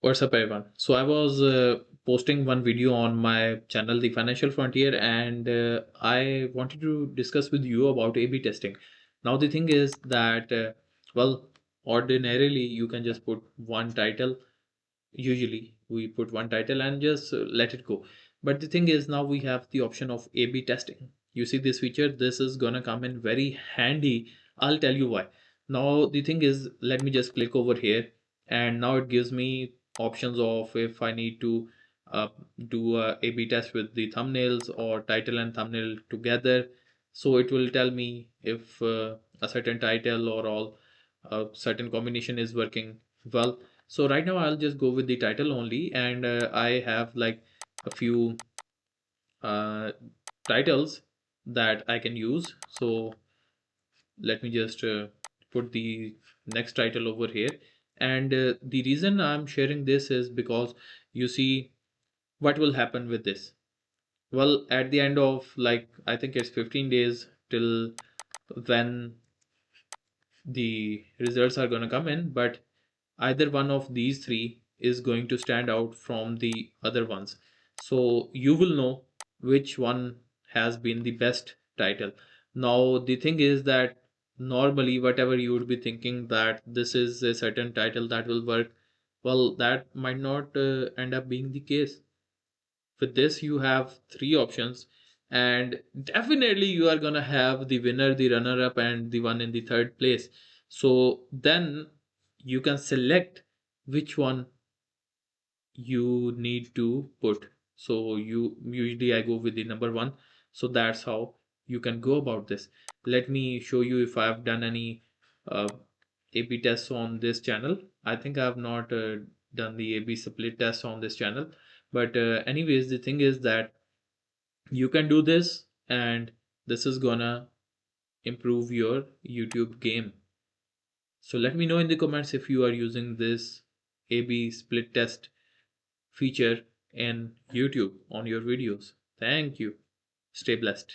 What's up, everyone? So I was posting one video on my channel, The Financial Frontier, and I wanted to discuss with you about A/B testing. Now the thing is that, well, ordinarily you can just put one title. Usually we put one title and just let it go. But the thing is, now we have the option of A/B testing. You see this feature? This is gonna come in very handy. I'll tell you why. Now the thing is, let me just click over here, and now it gives me options of if I need to uh, do a A/B test with the thumbnails or title and thumbnail together. So it will tell me if a certain title or all a certain combination is working well. So right now I'll just go with the title only, and I have like a few uh, titles that I can use. So let me just put the next title over here. And the reason I'm sharing this is because you see what will happen with this. Well, at the end of, like, I think it's 15 days till when the results are going to come in, but either one of these three is going to stand out from the other ones. So you will know which one has been the best title. Now, the thing is that normally, whatever you would be thinking that this is a certain title that will work, well, that might not end up being the case. With this, you have three options, and definitely you are gonna have the winner, the runner up, and the one in the third place. So then you can select which one you need to put. So you usually I go with the number one. So that's how you can go about this. Let me show you if I have done any uh, A/B tests on this channel. I think I have not done the A/B split test on this channel. But anyways, the thing is that you can do this, and this is gonna improve your YouTube game. So let me know in the comments if you are using this A/B split test feature in YouTube on your videos. Thank you. Stay blessed.